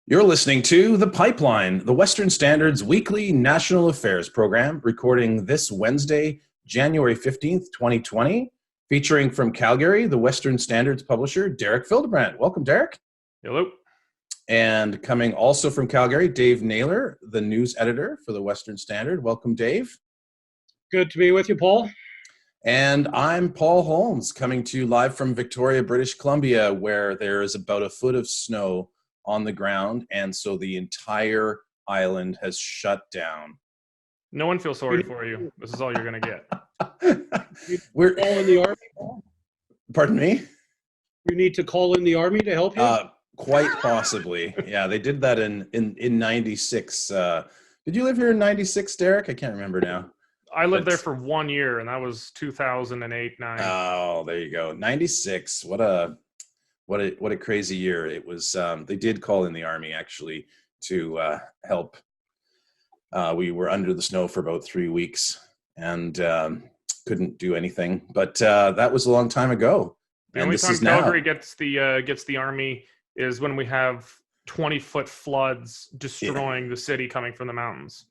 You're listening to The Pipeline, the Western Standard's weekly national affairs program, recording this Wednesday, January 15th, 2020, featuring from Calgary, the Western Standard's publisher, Derek Fildebrandt. Welcome, Derek. Hello. And coming also from Calgary, Dave Naylor, the news editor for the Western Standard. Welcome, Dave. Good to be with you, Paul. And I'm Paul Holmes, coming to you live from Victoria, British Columbia, where there is about a foot of snow on the ground, and so the entire island has shut down. No one feels sorry for you. This is all you're going to get. We're all in the army, Paul? Pardon me? You need to call in the army to help you? Quite possibly. Yeah, they did that in 96. Did you live here in 96, Derek? I can't remember now. I lived there for 1 year, and that was 2008-9. Oh, there you go. 96. What a crazy year. It was, they did call in the army actually to help. We were under the snow for about 3 weeks and couldn't do anything, but that was a long time ago. The only time Calgary gets the army is when we have 20-foot floods destroying the city coming from the mountains.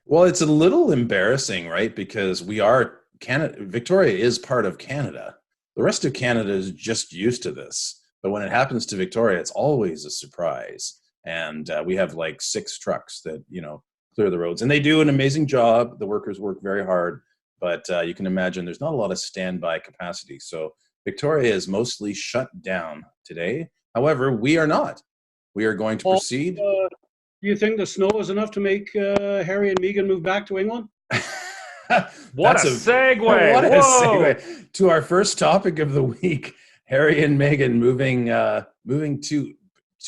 Well, it's a little embarrassing, right? Because we are Canada. Victoria is part of Canada. The rest of Canada is just used to this. But when it happens to Victoria, it's always a surprise. And we have like 6 trucks that, clear the roads. And they do an amazing job. The workers work very hard. But you can imagine there's not a lot of standby capacity. So Victoria is mostly shut down today. However, we are not. We are going to proceed. Do you think the snow is enough to make Harry and Meghan move back to England? What a segue. What a segue to our first topic of the week. Harry and Meghan moving to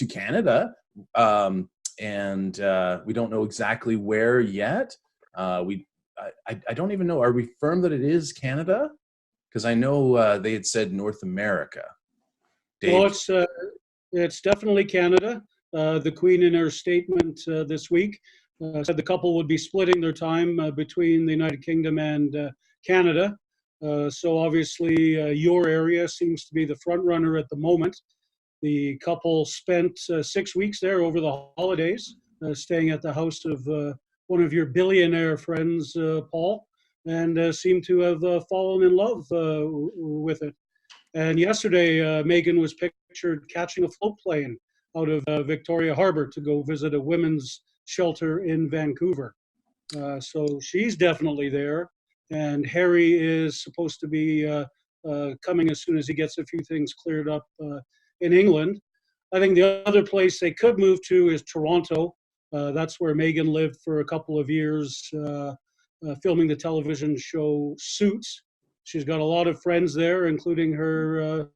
Canada, and we don't know exactly where yet. I don't even know. Are we firm that it is Canada? Because I know they had said North America. Dave? Well, it's definitely Canada. The Queen, in her statement this week, said the couple would be splitting their time between the United Kingdom and Canada. So obviously your area seems to be the front runner at the moment. The couple spent 6 weeks there over the holidays, staying at the house of one of your billionaire friends, Paul, and seem to have fallen in love with it. And yesterday, Meghan was pictured catching a float plane out of Victoria Harper to go visit a women's shelter in Vancouver. So she's definitely there. And Harry is supposed to be coming as soon as he gets a few things cleared up in England. I think the other place they could move to is Toronto. That's where Meghan lived for a couple of years, filming the television show Suits. She's got a lot of friends there, including her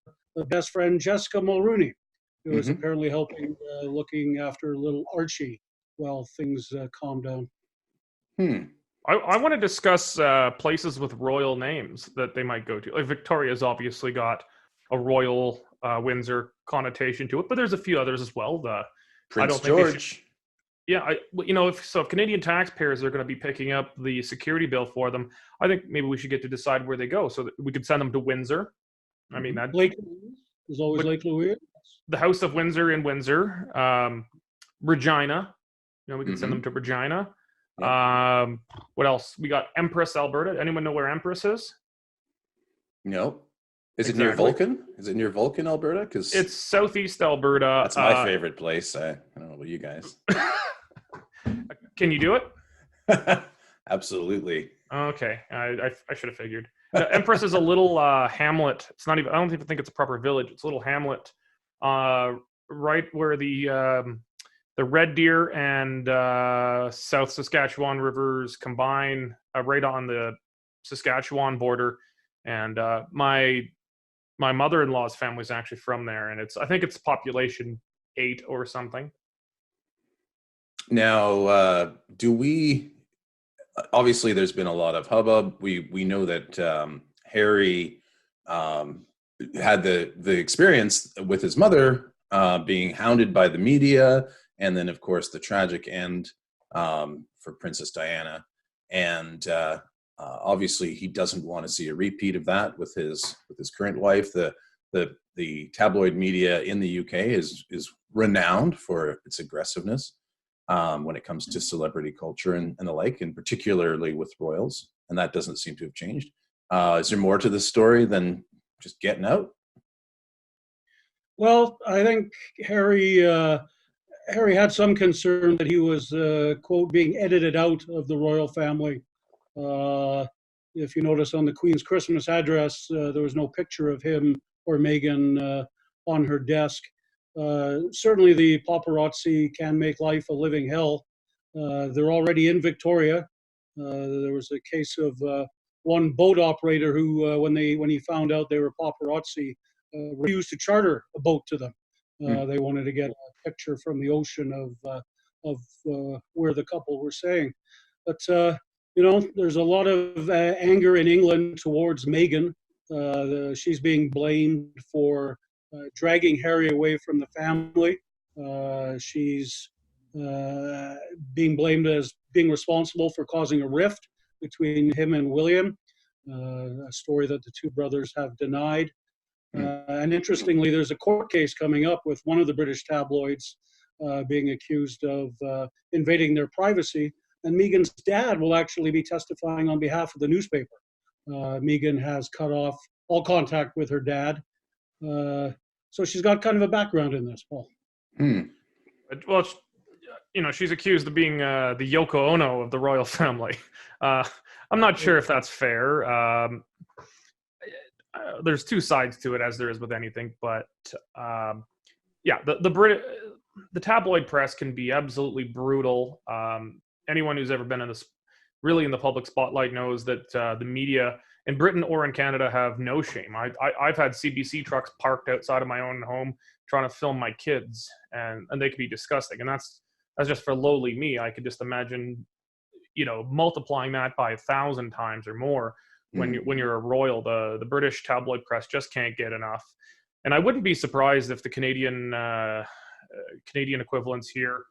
best friend, Jessica Mulrooney, who is apparently helping looking after little Archie while things calm down. I want to discuss places with royal names that they might go to. Like Victoria's obviously got a royal Windsor connotation to it, but there's a few others as well. Prince George. If Canadian taxpayers are going to be picking up the security bill for them, I think maybe we should get to decide where they go, so that we could send them to Windsor. I mean, that Lake Louise. There's always Lake Louise. The House of Windsor in Windsor, Regina. We can send them to Regina. Yeah. What else? We got Empress, Alberta. Anyone know where Empress is? No. Is it near Vulcan? Is it near Vulcan, Alberta? Because it's southeast Alberta. That's my favorite place. I don't know about you guys. Can you do it? Absolutely. Okay, I should have figured. Empress is a little hamlet. It's not even. I don't even think it's a proper village. It's a little hamlet, right where the Red Deer and South Saskatchewan rivers combine, right on the Saskatchewan border. And my mother-in-law's family is actually from there, and I think it's population 8 or something. Now, obviously there's been a lot of hubbub. We know that Harry had the experience with his mother being hounded by the media, and then of course the tragic end for Princess Diana. And obviously he doesn't want to see a repeat of that with his current wife. The the tabloid media in the UK is renowned for its aggressiveness when it comes to celebrity culture and the like, and particularly with royals. And that doesn't seem to have changed. Is there more to this story than just getting out? Well, I think Harry had some concern that he was, quote, being edited out of the royal family. If you notice on the Queen's Christmas address, there was no picture of him or Meghan on her desk. Certainly the paparazzi can make life a living hell. They're already in Victoria. There was a case of one boat operator who, when he found out they were paparazzi, refused to charter a boat to them. They wanted to get a picture from the ocean of where the couple were staying. But there's a lot of anger in England towards Meghan. She's being blamed for dragging Harry away from the family. She's being blamed as being responsible for causing a rift between him and William, a story that the two brothers have denied. And interestingly, there's a court case coming up with one of the British tabloids being accused of invading their privacy. And Meghan's dad will actually be testifying on behalf of the newspaper. Meghan has cut off all contact with her dad. So she's got kind of a background in this, Paul. Well, she's accused of being the Yoko Ono of the royal family. I'm not sure if that's fair. There's two sides to it, as there is with anything. But the tabloid press can be absolutely brutal. Anyone who's ever been in the public spotlight knows that the media in Britain or in Canada have no shame. I've had CBC trucks parked outside of my own home trying to film my kids, and they can be disgusting. And that's just for lowly me. I could just imagine, multiplying that by 1,000 times or more when you're a royal. The British tabloid press just can't get enough. And I wouldn't be surprised if the Canadian equivalents here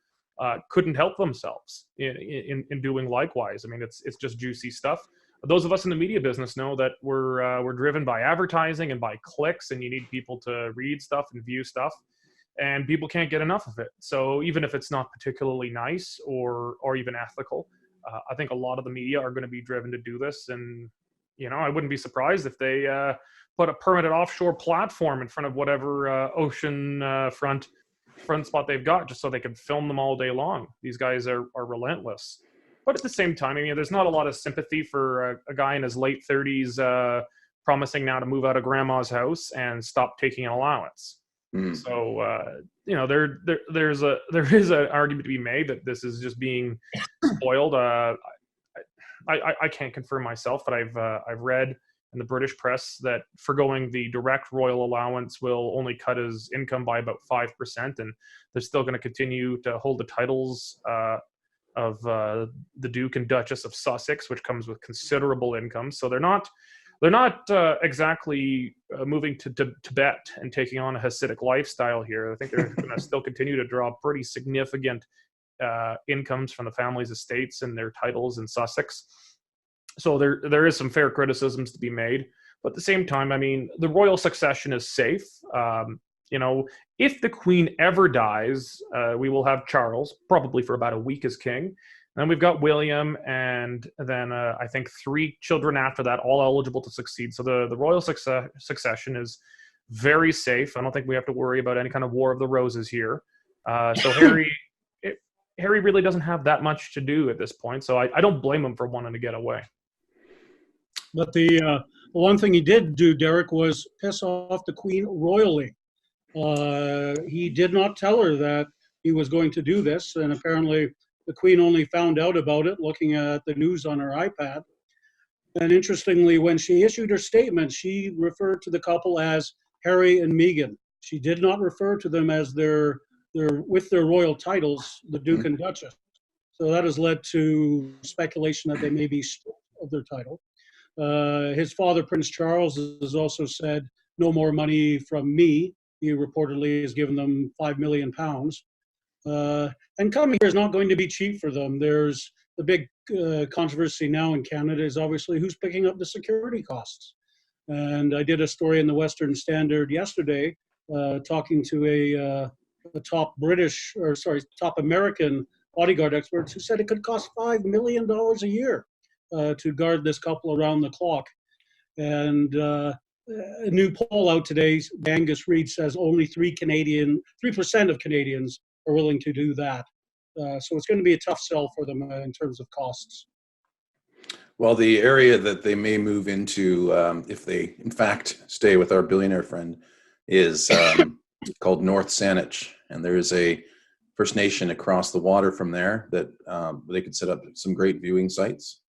couldn't help themselves in doing likewise. I mean, it's just juicy stuff. Those of us in the media business know that we're driven by advertising and by clicks, and you need people to read stuff and view stuff, and people can't get enough of it. So even if it's not particularly nice or even ethical, I think a lot of the media are going to be driven to do this. And I wouldn't be surprised if they put a permanent offshore platform in front of whatever ocean front spot they've got, just so they can film them all day long. These guys are relentless. But at the same time, there's not a lot of sympathy for a guy in his late 30s promising now to move out of grandma's house and stop taking an allowance. So, there is an argument to be made that this is just being spoiled. I can't confirm myself, but I've read in the British press that forgoing the direct royal allowance will only cut his income by about 5%, and they're still going to continue to hold the titles of the Duke and Duchess of Sussex, which comes with considerable income. So they're not exactly moving to Tibet and taking on a Hasidic lifestyle here. I think they're going to still continue to draw pretty significant incomes from the family's estates and their titles in Sussex. So there is some fair criticisms to be made. But at the same time, the royal succession is safe. If the Queen ever dies, we will have Charles, probably for about a week as king. Then we've got William, and then I think 3 children after that, all eligible to succeed. So the royal succession is very safe. I don't think we have to worry about any kind of War of the Roses here. So Harry really doesn't have that much to do at this point. So I don't blame him for wanting to get away. But the one thing he did do, Derek, was piss off the Queen royally. He did not tell her that he was going to do this, and apparently the Queen only found out about it looking at the news on her iPad. And interestingly, when she issued her statement, she referred to the couple as Harry and Meghan. She did not refer to them as their royal titles, the Duke and Duchess. So that has led to speculation that they may be stripped of their title. His father, Prince Charles, has also said, no more money from me. He reportedly has given them £5 million. And coming here is not going to be cheap for them. There's the big controversy now in Canada is obviously who's picking up the security costs. And I did a story in the Western Standard yesterday, talking to a top top American bodyguard expert who said it could cost $5 million a year to guard this couple around the clock. And a new poll out today, Angus Reid says only 3% of Canadians are willing to do that. So it's going to be a tough sell for them in terms of costs. Well, the area that they may move into, if they in fact stay with our billionaire friend, is called North Saanich, and there is a First Nation across the water from there that they could set up some great viewing sites.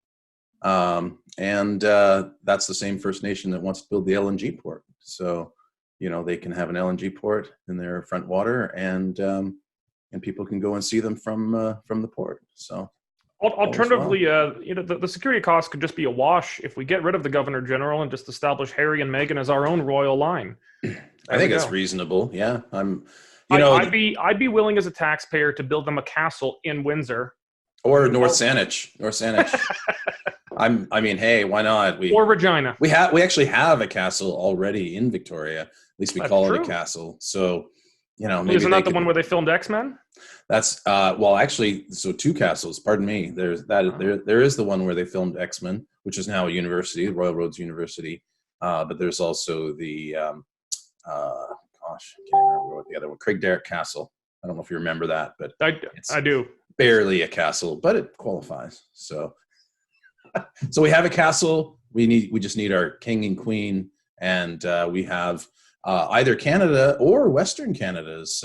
And that's the same First Nation that wants to build the LNG port. So, they can have an LNG port in their front water, and people can go and see them from the port. So, alternatively, the security costs could just be a wash if we get rid of the Governor General and just establish Harry and Meghan as our own royal line. I think that's reasonable. Yeah, I'd be willing as a taxpayer to build them a castle in Windsor or North Saanich. Hey, why not? Or Regina. We actually have a castle already in Victoria. At least we call it a castle. So, maybe isn't that the one where they filmed X-Men? That's actually, so two castles. Pardon me. There's that. There is the one where they filmed X-Men, which is now a university, Royal Roads University. But there's also the I can't remember what the other one. Craigdarroch Castle. I don't know if you remember that, but I do. Barely a castle, but it qualifies. So we have a castle. We just need our king and queen, and we have either Canada or Western Canada's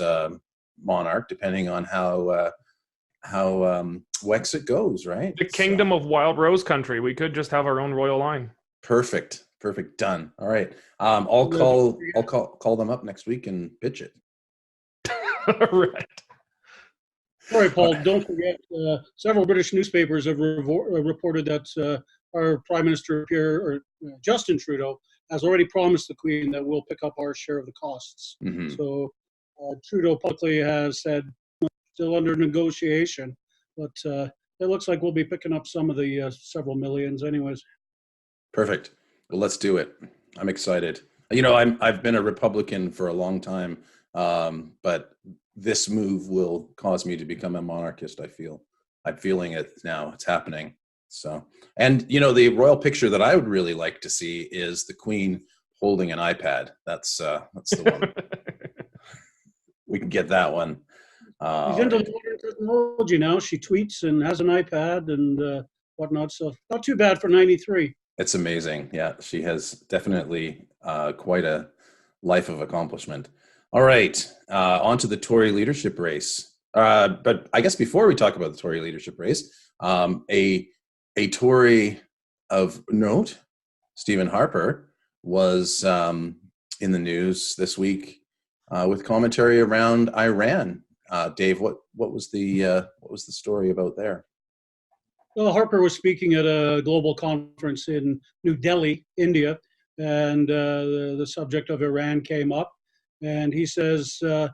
monarch, depending on how Wexit goes, right? The Kingdom of Wild Rose Country. We could just have our own royal line. Perfect. Done. All right. I'll call them up next week and pitch it. Right. Sorry, Paul. Don't forget, several British newspapers have reported that our Prime Minister Justin Trudeau has already promised the Queen that we'll pick up our share of the costs. Mm-hmm. So Trudeau publicly has said still under negotiation, but it looks like we'll be picking up some of the several millions, anyways. Perfect. Well, let's do it. I'm excited. I've been a Republican for a long time, but this move will cause me to become a monarchist. I'm feeling it now. It's happening. So, and the royal picture that I would really like to see is the Queen holding an iPad. That's the one. We can get that one. She's into modern technology now. She tweets and has an iPad and whatnot. So not too bad for 93. It's amazing. Yeah, she has definitely quite a life of accomplishment. All right, on to the Tory leadership race. But I guess before we talk about the Tory leadership race, a Tory of note, Stephen Harper, was in the news this week with commentary around Iran. Dave, what was the story about there? Well, Harper was speaking at a global conference in New Delhi, India, and the subject of Iran came up. And he says, the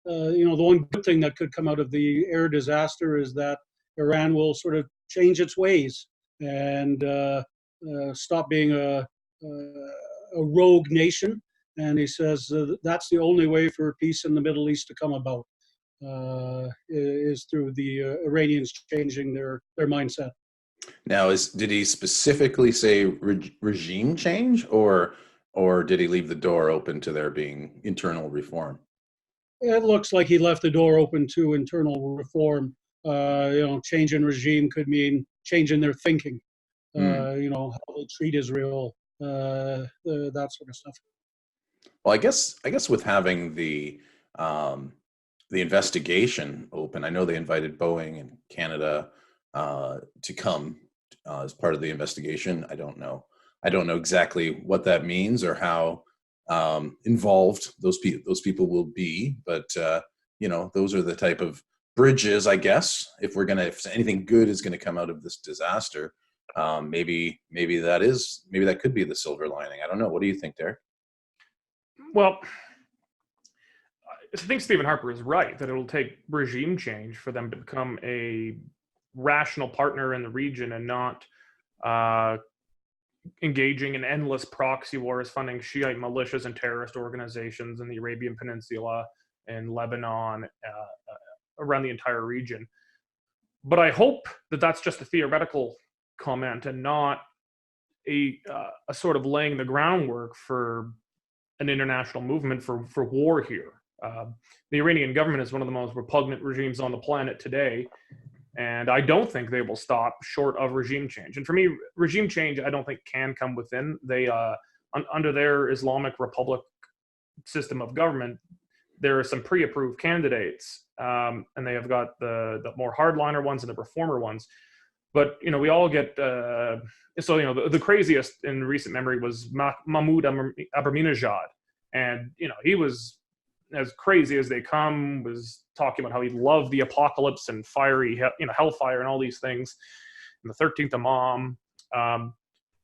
one good thing that could come out of the air disaster is that Iran will sort of change its ways and stop being a rogue nation. And he says that's the only way for peace in the Middle East to come about. Is through the Iranians changing their mindset. Now, did he specifically say regime change, or did he leave the door open to there being internal reform? It looks like he left the door open to internal reform. Change in regime could mean change in their thinking. How they treat Israel, that sort of stuff. Well, I guess with having the investigation open, I know they invited Boeing and Canada to come as part of the investigation. I don't know exactly what that means or how involved those people will be, but those are the type of bridges, I guess. If anything good is going to come out of this disaster, maybe that could be the silver lining. I don't know. What do you think, Derek? Well, I think Stephen Harper is right that it'll take regime change for them to become a rational partner in the region and not engaging in endless proxy wars, funding Shiite militias and terrorist organizations in the Arabian Peninsula and Lebanon, around the entire region. But I hope that that's just a theoretical comment and not a sort of laying the groundwork for an international movement for war here. The Iranian government is one of the most repugnant regimes on the planet today, and I don't think they will stop short of regime change. And for me, regime change, I don't think can come within. They, under their Islamic Republic system of government, there are some pre-approved candidates, and they have got the more hardliner ones and the reformer ones. But, you know, we all get, so, you know, the craziest in recent memory was Mahmoud Ahmadinejad. And, you know, he was as crazy as they come, was talking about how he loved the apocalypse and fiery, you know, hellfire and all these things, and the 13th Imam.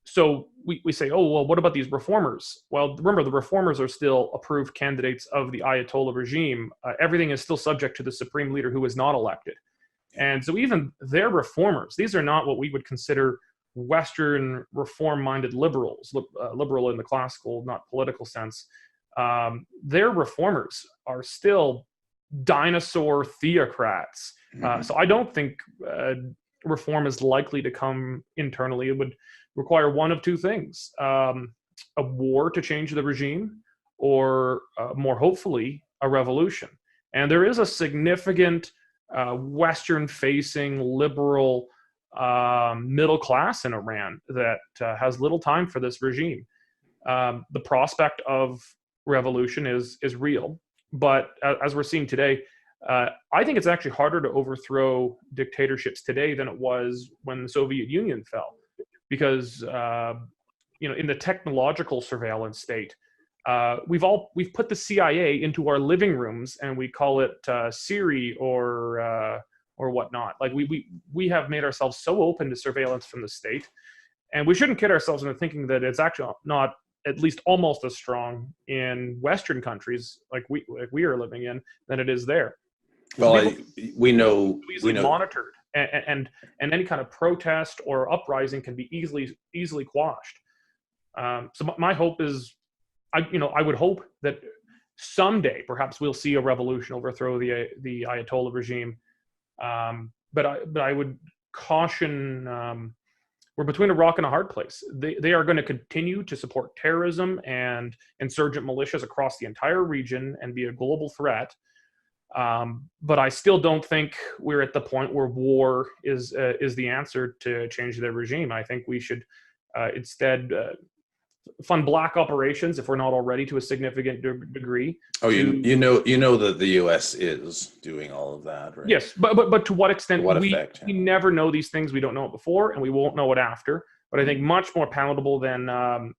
So we say, oh, well, what about these reformers? Well, remember, the reformers are still approved candidates of the Ayatollah regime. Everything is still subject to the supreme leader who is not elected. And so even their reformers, these are not what we would consider Western reform-minded liberals, liberal in the classical, not political sense. Their reformers are still dinosaur theocrats. So I don't think reform is likely to come internally. It would require one of two things: a war to change the regime, or more hopefully, a revolution. And there is a significant Western-facing liberal middle class in Iran that has little time for this regime. The prospect of revolution is real, but as we're seeing today, I think it's actually harder to overthrow dictatorships today than it was when the Soviet Union fell, because you know, in the technological surveillance state, we've put the CIA into our living rooms and we call it Siri or whatnot. Like we have made ourselves so open to surveillance from the state, and we shouldn't kid ourselves into thinking that it's actually not at least almost as strong in Western countries like we are living in than it is there. Well, we know monitored, and any kind of protest or uprising can be easily quashed. So my hope is, I would hope that someday perhaps we'll see a revolution overthrow the Ayatollah regime. But I would caution, we're between a rock and a hard place. They are going to continue to support terrorism and insurgent militias across the entire region and be a global threat. But I still don't think we're at the point where war is the answer to change their regime. I think we should instead fund black operations, if we're not already, to a significant degree. Oh, you know that the U.S. is doing all of that, right? Yes, but to what extent? Effect? We never know these things. We don't know it before, and we won't know it after. But I think much more palatable than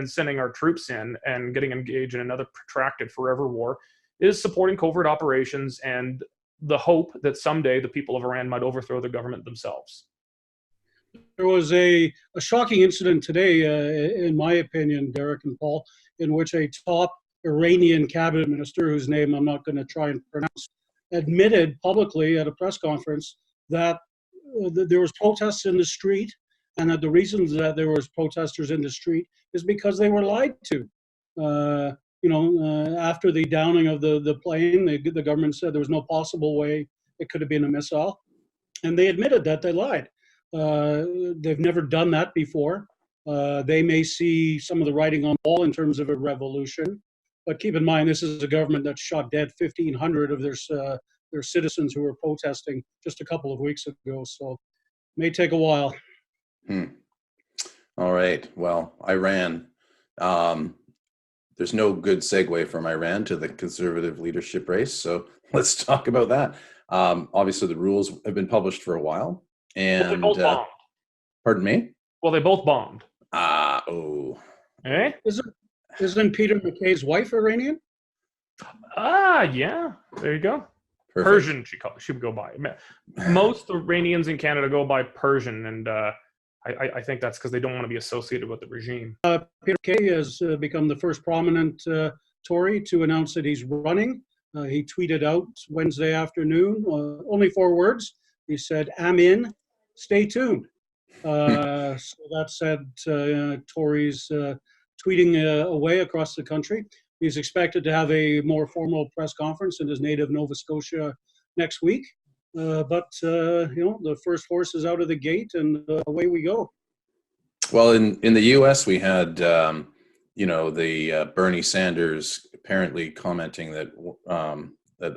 sending our troops in and getting engaged in another protracted forever war is supporting covert operations and the hope that someday the people of Iran might overthrow the government themselves. There was a shocking incident today, in my opinion, Derek and Paul, in which a top Iranian cabinet minister, whose name I'm not going to try and pronounce, admitted publicly at a press conference that there was protests in the street, and that the reasons that there was protesters in the street is because they were lied to. After the downing of the plane, the government said there was no possible way it could have been a missile, and they admitted that they lied. They've never done that before. They may see some of the writing on the wall in terms of a revolution, but keep in mind this is a government that shot dead 1,500 of their citizens who were protesting just a couple of weeks ago. So it may take a while. All right. Well, Iran. There's no good segue from Iran to the conservative leadership race, so let's talk about that. Obviously, the rules have been published for a while. And they both bombed. Pardon me? Well, they both bombed. Eh? Isn't Peter MacKay's wife Iranian? Yeah. There you go. Perfect. Persian, she would go by. Most Iranians in Canada go by Persian, and I think that's because they don't want to be associated with the regime. Peter MacKay has become the first prominent Tory to announce that he's running. He tweeted out Wednesday afternoon, only 4 words. He said, "I'm in. Stay tuned." So that said, Tories tweeting away across the country. He's expected to have a more formal press conference in his native Nova Scotia next week. But the first horse is out of the gate, and away we go. Well, in the U.S., we had the Bernie Sanders apparently commenting that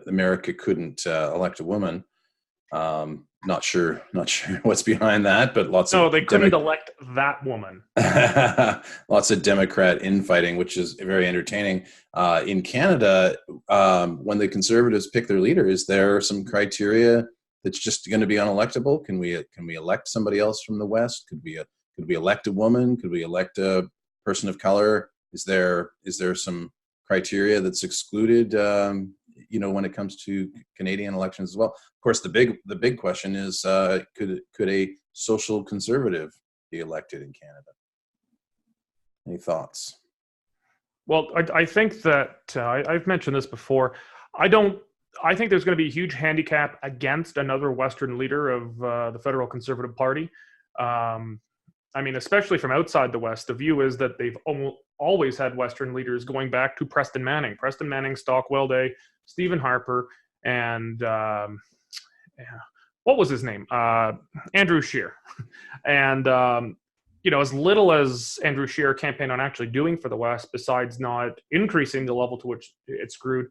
America couldn't elect a woman. Not sure what's behind that, but No, they couldn't elect that woman. Lots of Democrat infighting, which is very entertaining. In Canada, when the Conservatives pick their leader, is there some criteria that's just going to be unelectable? Can we elect somebody else from the West? Could we elect a woman? Could we elect a person of color? Is there some criteria that's excluded? When it comes to Canadian elections as well. Of course, the big question is, could a social conservative be elected in Canada? Any thoughts? Well, I think that I've mentioned this before. I think there's going to be a huge handicap against another Western leader of the federal Conservative Party. Especially from outside the West, the view is that they've always had Western leaders going back to Preston Manning, Stockwell Day, Stephen Harper, and what was his name? Andrew Scheer. And, as little as Andrew Scheer campaigned on actually doing for the West, besides not increasing the level to which it screwed,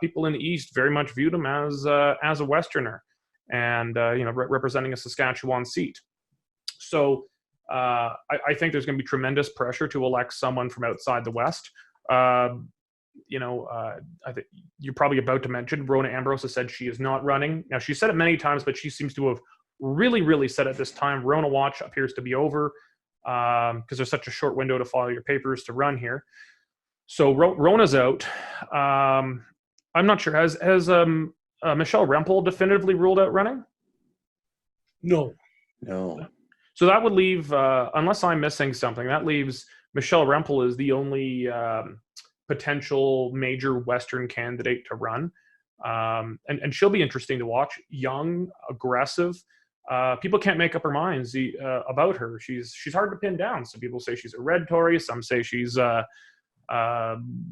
people in the East very much viewed him as a Westerner and, representing a Saskatchewan seat. So I think there's going to be tremendous pressure to elect someone from outside the West. I think you're probably about to mention Rona Ambrose has said she is not running. Now, she said it many times, but she seems to have really, really said at this time, Rona watch appears to be over because there's such a short window to file your papers to run here. So Rona's out. I'm not sure. Has Michelle Rempel definitively ruled out running? No. So that would leave, unless I'm missing something, that leaves Michelle Rempel as the only potential major Western candidate to run. And she'll be interesting to watch. Young, aggressive. People can't make up their minds about her. She's hard to pin down. Some people say she's a red Tory. Some say she's a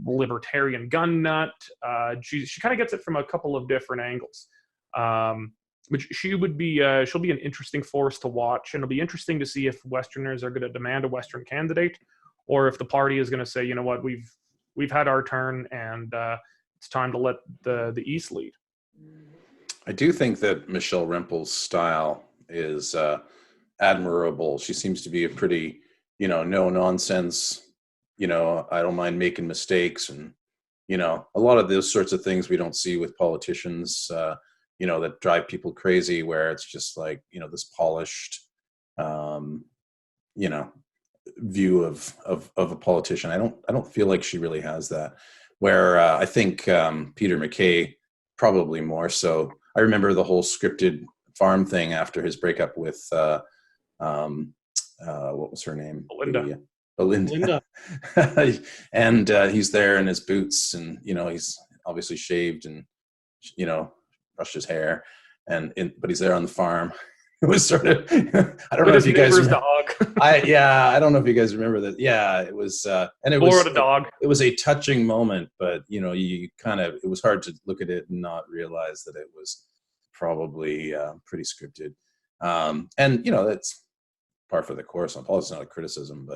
libertarian gun nut. She kind of gets it from a couple of different angles. But she'll be an interesting force to watch, and it'll be interesting to see if Westerners are going to demand a Western candidate, or if the party is going to say, you know what, we've had our turn, and it's time to let the East lead. I do think that Michelle Rempel's style is admirable. She seems to be a pretty, no nonsense. I don't mind making mistakes, and a lot of those sorts of things we don't see with politicians. That drive people crazy, where it's just like, this polished, view of a politician. I don't feel like she really has that. Where I think Peter MacKay probably more so. I remember the whole scripted farm thing after his breakup with what was her name? Belinda. And he's there in his boots, and he's obviously shaved and brushed his hair, but he's there on the farm. It was sort of I don't know if you guys remember. I don't know if you guys remember that. Yeah, it was and it was a dog. It was a touching moment, but you kind of, it was hard to look at it and not realize that it was probably pretty scripted. And that's par for the course on politics. It's not a criticism,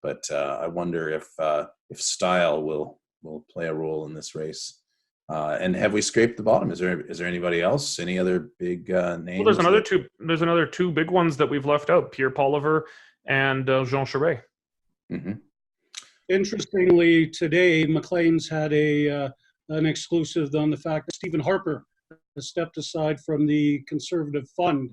but I wonder if style will play a role in this race. And have we scraped the bottom? Is there anybody else? Any other big names? Well, there's another two big ones that we've left out: Pierre Poilievre and Jean Charest. Mm-hmm. Interestingly, today Maclean's had an exclusive on the fact that Stephen Harper has stepped aside from the Conservative Fund.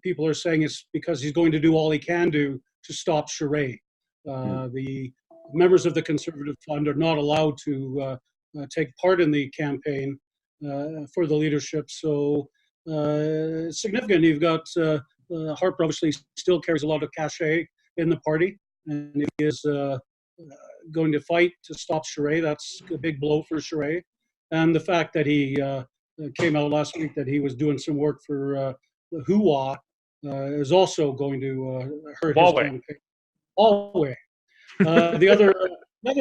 People are saying it's because he's going to do all he can do to stop Charest. The members of the Conservative Fund are not allowed to take part in the campaign for the leadership. So significant. You've got Harper obviously still carries a lot of cachet in the party, and if he is going to fight to stop Charest, that's a big blow for Charest. And the fact that he came out last week that he was doing some work for the Hoo-Wah is also going to hurt his Huawei. campaign. Always. The other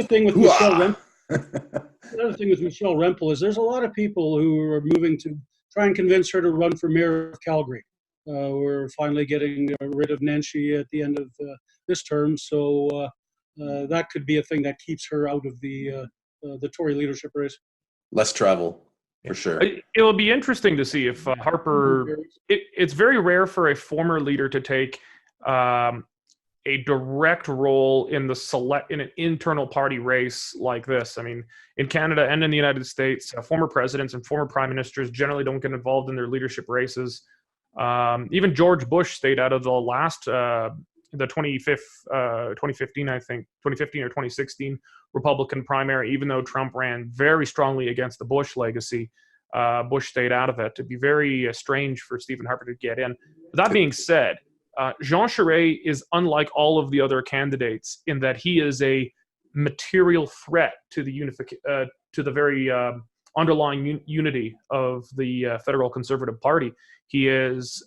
thing with Michelle Hooah! Rempel, the other thing with Michelle Rempel is there's a lot of people who are moving to try and convince her to run for mayor of Calgary. We're finally getting rid of Nancy at the end of this term, so that could be a thing that keeps her out of the Tory leadership race. Less travel, for sure. It'll be interesting to see if Harper. It's very rare for a former leader to take a direct role in an internal party race like this. I mean, in Canada and in the United States, former presidents and former prime ministers generally don't get involved in their leadership races. Even George Bush stayed out of the last, the 2015, I think, 2015 or 2016 Republican primary, even though Trump ran very strongly against the Bush legacy. Bush stayed out of it. It'd be very strange for Stephen Harper to get in. But that being said, Jean Charest is unlike all of the other candidates in that he is a material threat to the very underlying unity of the federal Conservative Party. He is,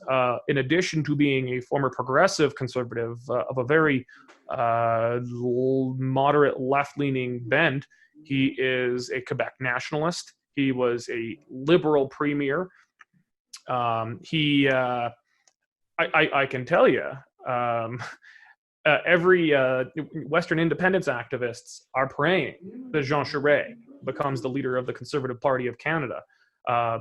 in addition to being a former progressive conservative of a very moderate left-leaning bent, he is a Quebec nationalist. He was a liberal premier. I can tell you, every Western independence activists are praying that Jean Charest becomes the leader of the Conservative Party of Canada,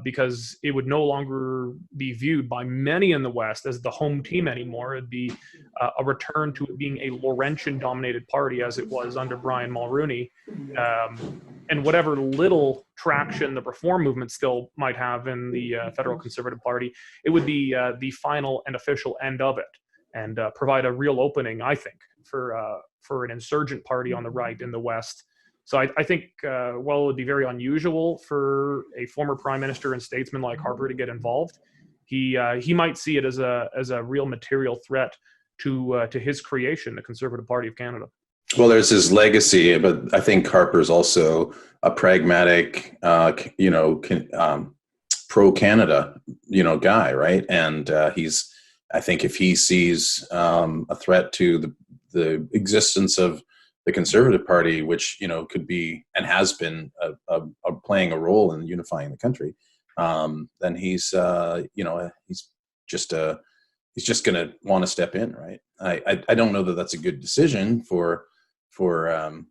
because it would no longer be viewed by many in the West as the home team anymore. It'd be a return to it being a Laurentian-dominated party as it was under Brian Mulroney. And whatever little traction the reform movement still might have in the federal Conservative Party, it would be the final and official end of it, and provide a real opening, I think, for an insurgent party on the right in the West. So I think, while it would be very unusual for a former prime minister and statesman like Harper to get involved, he might see it as a real material threat to his creation, the Conservative Party of Canada. Well, there's his legacy, but I think Harper's also a pragmatic, pro-Canada, guy, right? And I think if he sees a threat to the existence of the Conservative Party, which could be and has been playing a role in unifying the country, then he's just going to want to step in, right? I don't know that that's a good decision for from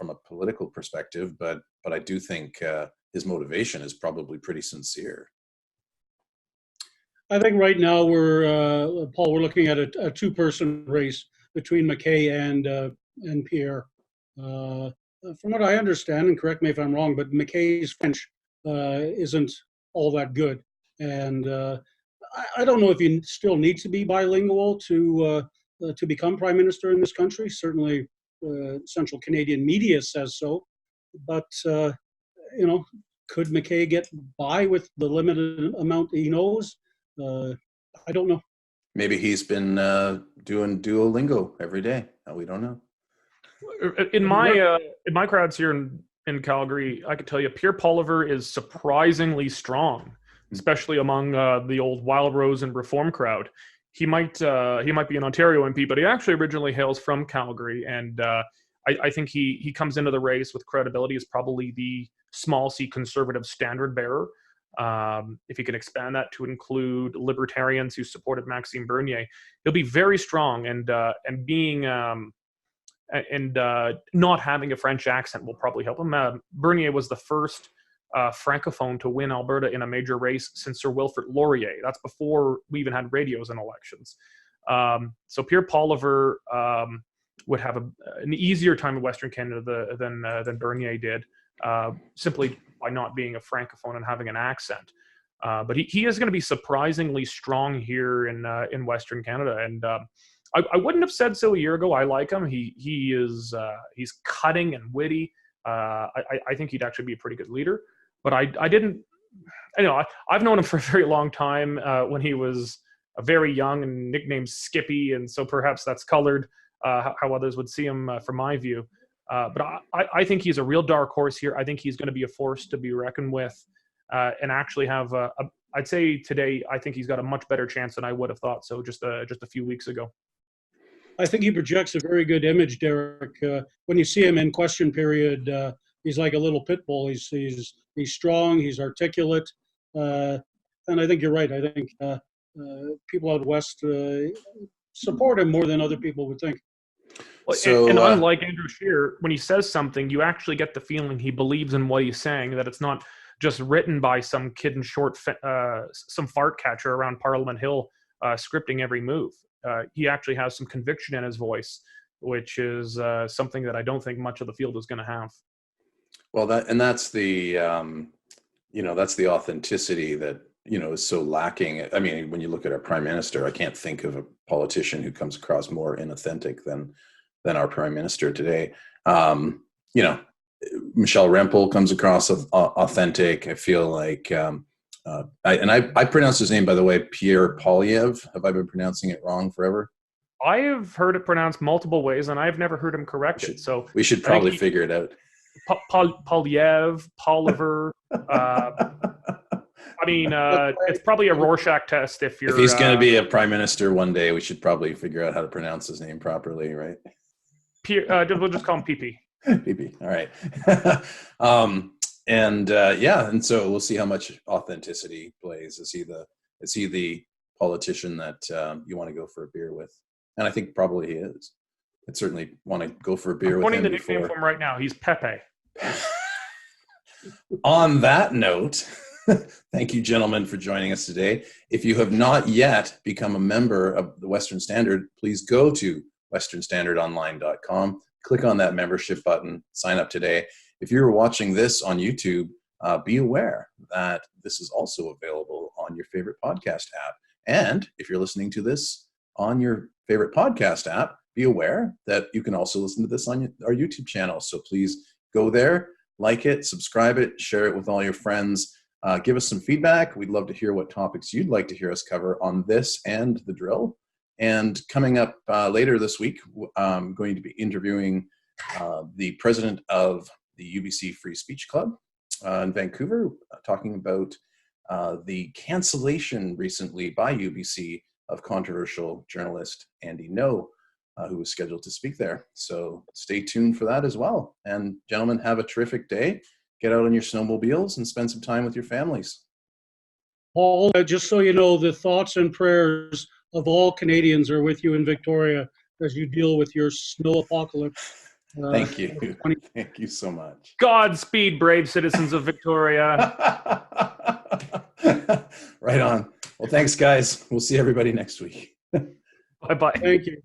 a political perspective, but I do think his motivation is probably pretty sincere. I think right now we're looking at a two-person race between MacKay and Pierre. From what I understand, and correct me if I'm wrong, but MacKay's French isn't all that good, and I don't know if you still need to be bilingual to become prime minister in this country. Certainly, Central Canadian media says so, but could MacKay get by with the limited amount he knows? I don't know. Maybe he's been doing Duolingo every day. We don't know. In my crowds here in Calgary, I could tell you Pierre Poilievre is surprisingly strong, especially among the old Wild Rose and Reform crowd. He might be an Ontario MP, but he actually originally hails from Calgary, and I think he comes into the race with credibility as probably the small C Conservative standard bearer. If he can expand that to include libertarians who supported Maxime Bernier, he'll be very strong, and being not having a French accent will probably help him. Bernier was the first francophone to win Alberta in a major race since Sir Wilfrid Laurier. That's before we even had radios in elections. So Pierre Poilievre would have an easier time in Western Canada than Bernier did, simply by not being a francophone and having an accent. But he is going to be surprisingly strong here in Western Canada, and I wouldn't have said so a year ago. I like him. He's cutting and witty. I think he'd actually be a pretty good leader. But I didn't. I've known him for a very long time. When he was very young and nicknamed Skippy, and so perhaps that's colored how others would see him from my view. But I think he's a real dark horse here. I think he's going to be a force to be reckoned with, and actually have a I'd say today, I think he's got a much better chance than I would have thought so just a few weeks ago. I think he projects a very good image, Derek. When you see him in question period, he's like a little pit bull. He's strong, he's articulate, and I think you're right. I think people out west support him more than other people would think. Well, So, and unlike Andrew Scheer, when he says something, you actually get the feeling he believes in what he's saying, that it's not just written by some kid in some fart catcher around Parliament Hill scripting every move. He actually has some conviction in his voice, which is something that I don't think much of the field is going to have. well, that's the that's the authenticity that is so lacking. I mean, when you look at our prime minister, I can't think of a politician who comes across more inauthentic than our prime minister today. Michelle Rempel comes across authentic. I feel like, I pronounced his name, by the way, Pierre Poilievre. Have I been pronouncing it wrong forever? I have heard it pronounced multiple ways, and I've never heard him correct it. So we should probably figure it out. Poilievre, Poliver. I mean, it's probably a Rorschach test if he's going to be a prime minister one day. We should probably figure out how to pronounce his name properly, right? We'll just call him PP. PP. All right. And so we'll see how much authenticity plays. Is he the politician that you want to go for a beer with? And I think probably he is. I'd certainly want to go for a beer with him. The nickname for him right now. He's Pepe. On that note, thank you, gentlemen, for joining us today. If you have not yet become a member of the Western Standard, please go to westernstandardonline.com. Click on that membership button, sign up today. If you're watching this on YouTube, be aware that this is also available on your favorite podcast app. And if you're listening to this on your favorite podcast app, be aware that you can also listen to this on our YouTube channel. So please go there, like it, subscribe it, share it with all your friends. Give us some feedback. We'd love to hear what topics you'd like to hear us cover on this and the drill. And coming up later this week, I'm going to be interviewing the president of the UBC Free Speech Club in Vancouver, talking about the cancellation recently by UBC of controversial journalist Andy No, who was scheduled to speak there. So stay tuned for that as well. And gentlemen, have a terrific day. Get out on your snowmobiles and spend some time with your families. Paul, just so you know, the thoughts and prayers of all Canadians are with you in Victoria as you deal with your snow apocalypse. Thank you. Thank you so much. Godspeed, brave citizens of Victoria. Right on. Well, thanks, guys. We'll see everybody next week. Bye-bye. Thank you.